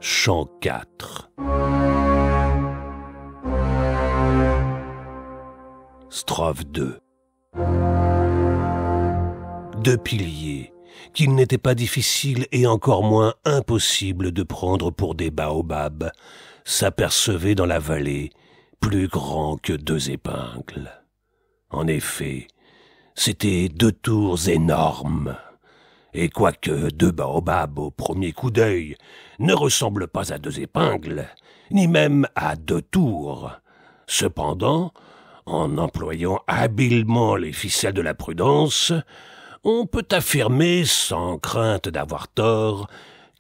Chant 4. Strophe 2. Deux piliers qu'il n'était pas difficile et encore moins impossible de prendre pour des baobabs s'apercevaient dans la vallée, plus grands que deux épingles. En effet, c'étaient deux tours énormes. Et quoique deux baobabs au premier coup d'œil ne ressemblent pas à deux épingles, ni même à deux tours, cependant, en employant habilement les ficelles de la prudence, on peut affirmer sans crainte d'avoir tort,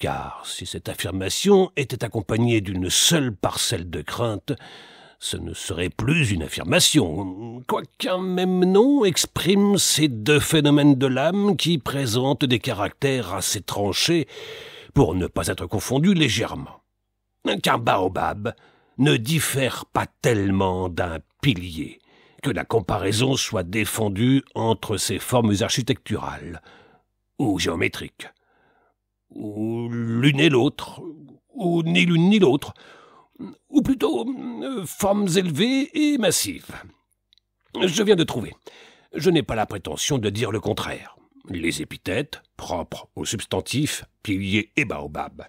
car si cette affirmation était accompagnée d'une seule parcelle de crainte, ce ne serait plus une affirmation, quoiqu'un même nom exprime ces deux phénomènes de l'âme qui présentent des caractères assez tranchés pour ne pas être confondus légèrement. Qu'un baobab ne diffère pas tellement d'un pilier, que la comparaison soit défendue entre ses formes architecturales ou géométriques, ou l'une et l'autre, ou ni l'une ni l'autre, ou plutôt formes élevées et massives. Je viens de trouver. Je n'ai pas la prétention de dire le contraire. Les épithètes, propres aux substantifs, pilier et baobab.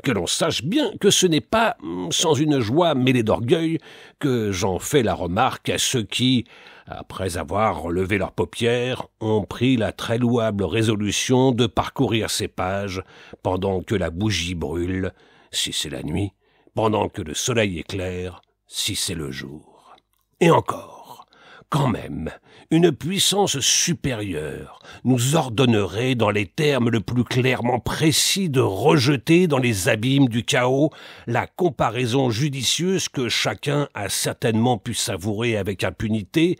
Que l'on sache bien que ce n'est pas sans une joie mêlée d'orgueil que j'en fais la remarque à ceux qui, après avoir relevé leurs paupières, ont pris la très louable résolution de parcourir ces pages pendant que la bougie brûle, si c'est la nuit, pendant que le soleil éclaire, si c'est le jour. Et encore, quand même, une puissance supérieure nous ordonnerait dans les termes le plus clairement précis de rejeter dans les abîmes du chaos la comparaison judicieuse que chacun a certainement pu savourer avec impunité,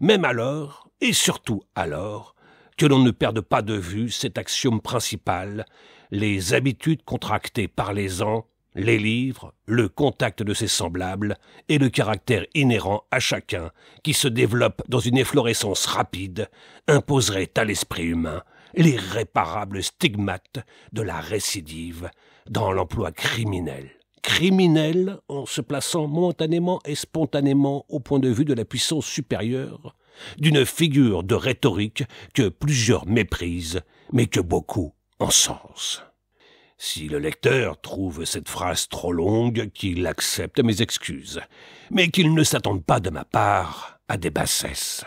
même alors, et surtout alors, que l'on ne perde pas de vue cet axiome principal, les habitudes contractées par les ans, les livres, le contact de ses semblables et le caractère inhérent à chacun qui se développe dans une efflorescence rapide imposeraient à l'esprit humain l'irréparable stigmate de la récidive dans l'emploi criminel. Criminel en se plaçant momentanément et spontanément au point de vue de la puissance supérieure d'une figure de rhétorique que plusieurs méprisent mais que beaucoup encensent. Si le lecteur trouve cette phrase trop longue, qu'il accepte mes excuses, mais qu'il ne s'attende pas de ma part à des bassesses.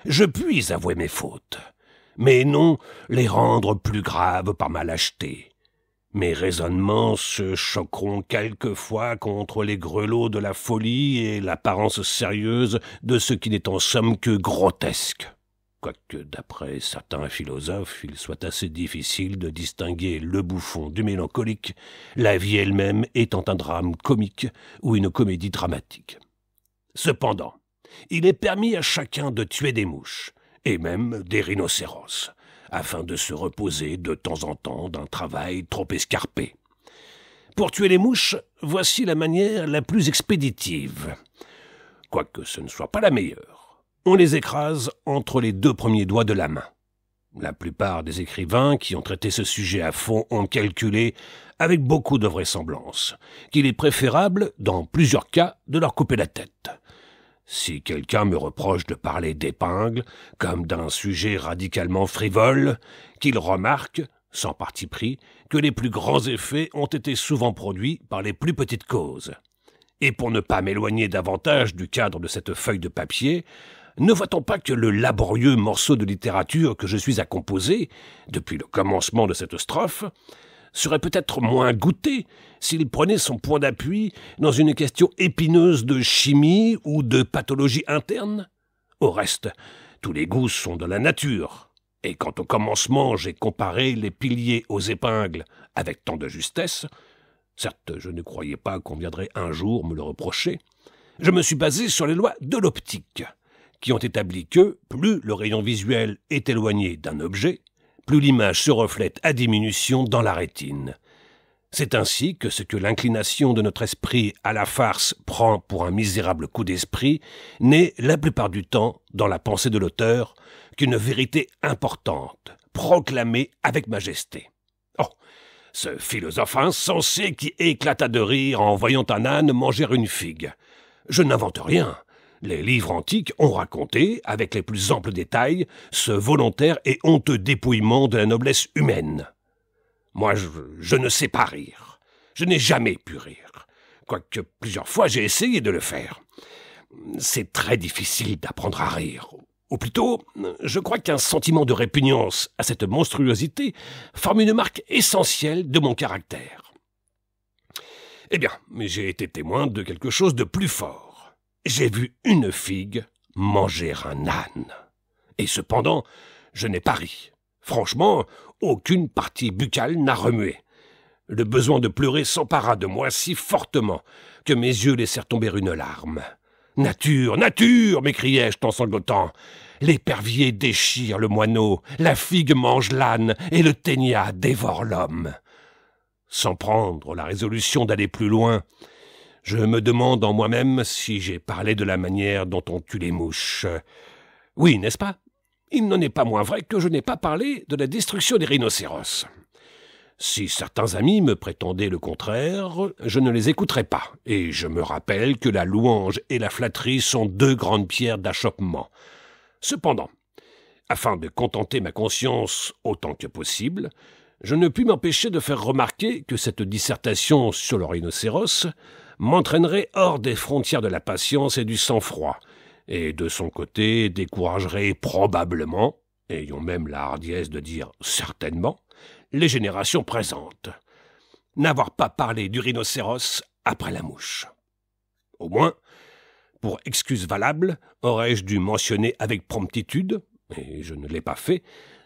Je puis avouer mes fautes, mais non les rendre plus graves par ma lâcheté. Mes raisonnements se choqueront quelquefois contre les grelots de la folie et l'apparence sérieuse de ce qui n'est en somme que grotesque. Quoique, d'après certains philosophes, il soit assez difficile de distinguer le bouffon du mélancolique, la vie elle-même étant un drame comique ou une comédie dramatique. Cependant, il est permis à chacun de tuer des mouches, et même des rhinocéros, afin de se reposer de temps en temps d'un travail trop escarpé. Pour tuer les mouches, voici la manière la plus expéditive, quoique ce ne soit pas la meilleure. On les écrase entre les deux premiers doigts de la main. La plupart des écrivains qui ont traité ce sujet à fond ont calculé, avec beaucoup de vraisemblance, qu'il est préférable, dans plusieurs cas, de leur couper la tête. Si quelqu'un me reproche de parler d'épingles, comme d'un sujet radicalement frivole, qu'il remarque, sans parti pris, que les plus grands effets ont été souvent produits par les plus petites causes. Et pour ne pas m'éloigner davantage du cadre de cette feuille de papier, ne voit-on pas que le laborieux morceau de littérature que je suis à composer, depuis le commencement de cette strophe, serait peut-être moins goûté s'il prenait son point d'appui dans une question épineuse de chimie ou de pathologie interne? Au reste, tous les goûts sont de la nature, et quand au commencement j'ai comparé les piliers aux épingles avec tant de justesse, certes je ne croyais pas qu'on viendrait un jour me le reprocher, je me suis basé sur les lois de l'optique, qui ont établi que, plus le rayon visuel est éloigné d'un objet, plus l'image se reflète à diminution dans la rétine. C'est ainsi que ce que l'inclination de notre esprit à la farce prend pour un misérable coup d'esprit n'est, la plupart du temps, dans la pensée de l'auteur, qu'une vérité importante, proclamée avec majesté. Oh, ce philosophe insensé qui éclata de rire en voyant un âne manger une figue. Je n'invente rien. Les livres antiques ont raconté, avec les plus amples détails, ce volontaire et honteux dépouillement de la noblesse humaine. Moi, je ne sais pas rire. Je n'ai jamais pu rire, quoique plusieurs fois j'ai essayé de le faire. C'est très difficile d'apprendre à rire. Ou plutôt, je crois qu'un sentiment de répugnance à cette monstruosité forme une marque essentielle de mon caractère. Eh bien, j'ai été témoin de quelque chose de plus fort. J'ai vu une figue manger un âne. Et cependant, je n'ai pas ri. Franchement, aucune partie buccale n'a remué. Le besoin de pleurer s'empara de moi si fortement que mes yeux laissèrent tomber une larme. « Nature, nature !» m'écriai-je en sanglotant. « L'épervier déchire le moineau, la figue mange l'âne et le ténia dévore l'homme. » Sans prendre la résolution d'aller plus loin, je me demande en moi-même si j'ai parlé de la manière dont on tue les mouches. Oui, n'est-ce pas? Il n'en est pas moins vrai que je n'ai pas parlé de la destruction des rhinocéros. Si certains amis me prétendaient le contraire, je ne les écouterai pas, et je me rappelle que la louange et la flatterie sont deux grandes pierres d'achoppement. Cependant, afin de contenter ma conscience autant que possible, je ne puis m'empêcher de faire remarquer que cette dissertation sur le rhinocéros m'entraînerait hors des frontières de la patience et du sang-froid, et de son côté découragerait probablement, ayons même la hardiesse de dire certainement, les générations présentes. N'avoir pas parlé du rhinocéros après la mouche. Au moins, pour excuse valable, aurais-je dû mentionner avec promptitude, et je ne l'ai pas fait,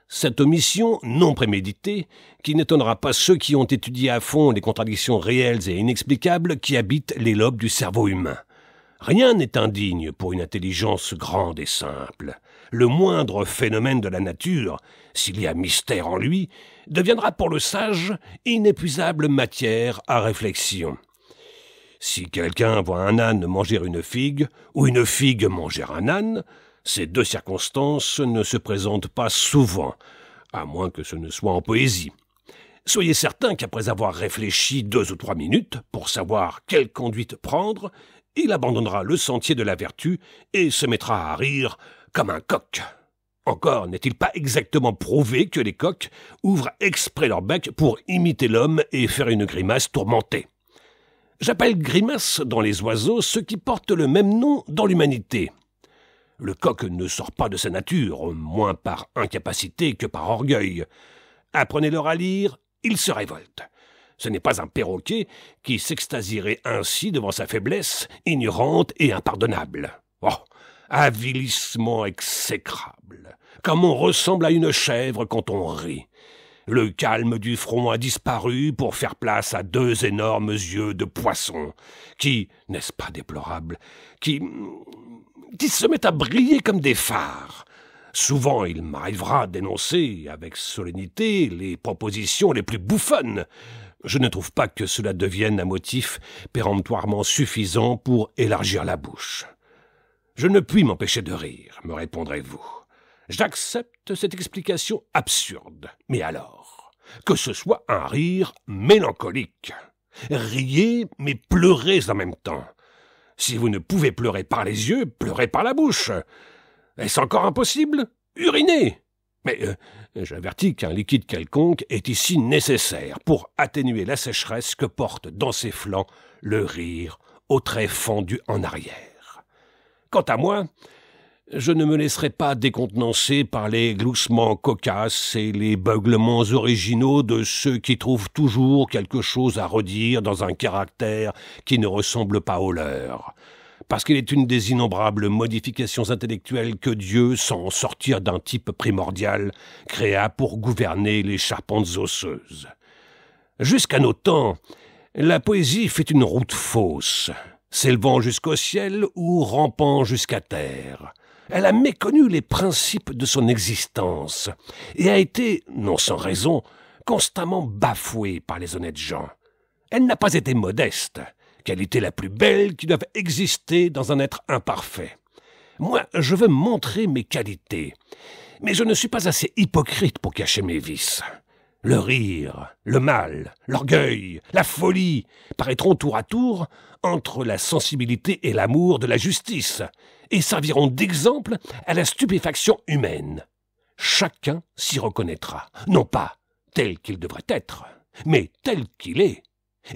cette omission non préméditée qui n'étonnera pas ceux qui ont étudié à fond les contradictions réelles et inexplicables qui habitent les lobes du cerveau humain. Rien n'est indigne pour une intelligence grande et simple. Le moindre phénomène de la nature, s'il y a mystère en lui, deviendra pour le sage inépuisable matière à réflexion. Si quelqu'un voit un âne manger une figue, ou une figue manger un âne, ces deux circonstances ne se présentent pas souvent, à moins que ce ne soit en poésie. Soyez certain qu'après avoir réfléchi 2 ou 3 minutes pour savoir quelle conduite prendre, il abandonnera le sentier de la vertu et se mettra à rire comme un coq. Encore n'est-il pas exactement prouvé que les coqs ouvrent exprès leur bec pour imiter l'homme et faire une grimace tourmentée. J'appelle grimace dans les oiseaux ceux qui portent le même nom dans l'humanité. Le coq ne sort pas de sa nature, moins par incapacité que par orgueil. Apprenez-leur à lire, ils se révoltent. Ce n'est pas un perroquet qui s'extasierait ainsi devant sa faiblesse, ignorante et impardonnable. Oh, avilissement exécrable! Comme on ressemble à une chèvre quand on rit. Le calme du front a disparu pour faire place à 2 énormes yeux de poisson, qui, n'est-ce pas déplorable, qui se mettent à briller comme des phares. Souvent, il m'arrivera d'énoncer avec solennité les propositions les plus bouffonnes. Je ne trouve pas que cela devienne un motif péremptoirement suffisant pour élargir la bouche. Je ne puis m'empêcher de rire, me répondrez-vous. J'accepte cette explication absurde. Mais alors, que ce soit un rire mélancolique. Riez, mais pleurez en même temps. Si vous ne pouvez pleurer par les yeux, pleurez par la bouche. Est-ce encore impossible? Urinez! Mais j'avertis qu'un liquide quelconque est ici nécessaire pour atténuer la sécheresse que porte dans ses flancs le rire aux traits fendus en arrière. Quant à moi, je ne me laisserai pas décontenancer par les gloussements cocasses et les beuglements originaux de ceux qui trouvent toujours quelque chose à redire dans un caractère qui ne ressemble pas au leur, parce qu'il est une des innombrables modifications intellectuelles que Dieu, sans sortir d'un type primordial, créa pour gouverner les charpentes osseuses. Jusqu'à nos temps, la poésie fait une route fausse, s'élevant jusqu'au ciel ou rampant jusqu'à terre. Elle a méconnu les principes de son existence et a été, non sans raison, constamment bafouée par les honnêtes gens. Elle n'a pas été modeste, qualité la plus belle qui doive exister dans un être imparfait. Moi, je veux montrer mes qualités, mais je ne suis pas assez hypocrite pour cacher mes vices. Le rire, le mal, l'orgueil, la folie paraîtront tour à tour entre la sensibilité et l'amour de la justice et serviront d'exemple à la stupéfaction humaine. Chacun s'y reconnaîtra, non pas tel qu'il devrait être, mais tel qu'il est.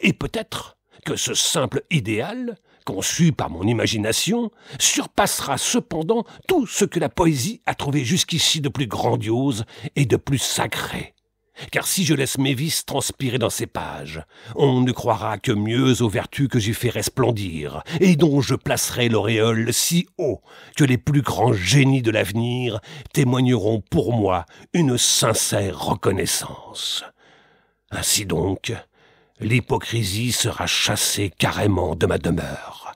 Et peut-être que ce simple idéal, conçu par mon imagination, surpassera cependant tout ce que la poésie a trouvé jusqu'ici de plus grandiose et de plus sacré. Car si je laisse mes vices transpirer dans ces pages, on ne croira que mieux aux vertus que j'ai fait resplendir, et dont je placerai l'auréole si haut que les plus grands génies de l'avenir témoigneront pour moi une sincère reconnaissance. Ainsi donc, l'hypocrisie sera chassée carrément de ma demeure.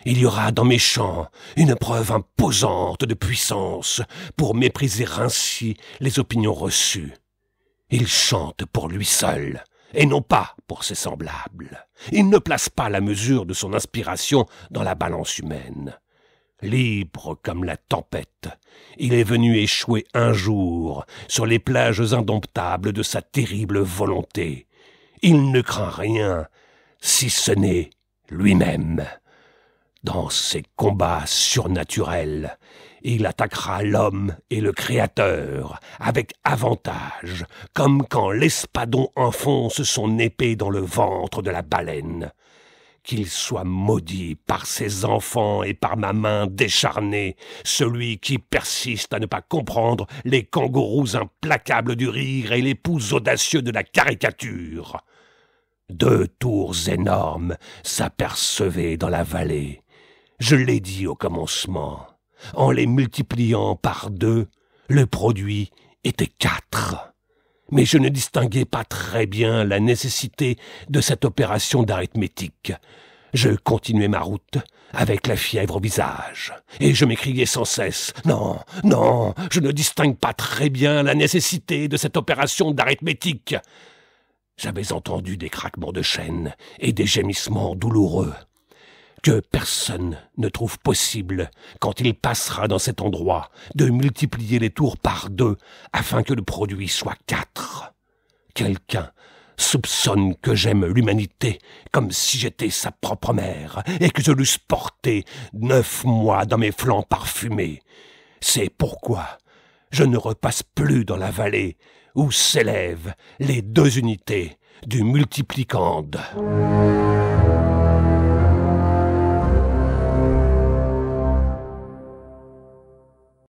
Il y aura dans mes chants une preuve imposante de puissance pour mépriser ainsi les opinions reçues. Il chante pour lui seul, et non pas pour ses semblables. Il ne place pas la mesure de son inspiration dans la balance humaine. Libre comme la tempête, il est venu échouer un jour sur les plages indomptables de sa terrible volonté. Il ne craint rien, si ce n'est lui-même. Dans ses combats surnaturels, il attaquera l'homme et le Créateur avec avantage, comme quand l'espadon enfonce son épée dans le ventre de la baleine. Qu'il soit maudit par ses enfants et par ma main décharnée, celui qui persiste à ne pas comprendre les kangourous implacables du rire et les poux audacieux de la caricature. 2 tours énormes s'apercevaient dans la vallée. Je l'ai dit au commencement. En les multipliant par 2, le produit était 4. Mais je ne distinguais pas très bien la nécessité de cette opération d'arithmétique. Je continuais ma route avec la fièvre au visage, et je m'écriais sans cesse « Non, non, je ne distingue pas très bien la nécessité de cette opération d'arithmétique !» J'avais entendu des craquements de chaînes et des gémissements douloureux que personne ne trouve possible, quand il passera dans cet endroit, de multiplier les tours par 2 afin que le produit soit 4. Quelqu'un soupçonne que j'aime l'humanité comme si j'étais sa propre mère et que je l'eusse portée 9 mois dans mes flancs parfumés. C'est pourquoi je ne repasse plus dans la vallée où s'élèvent les 2 unités du multiplicande.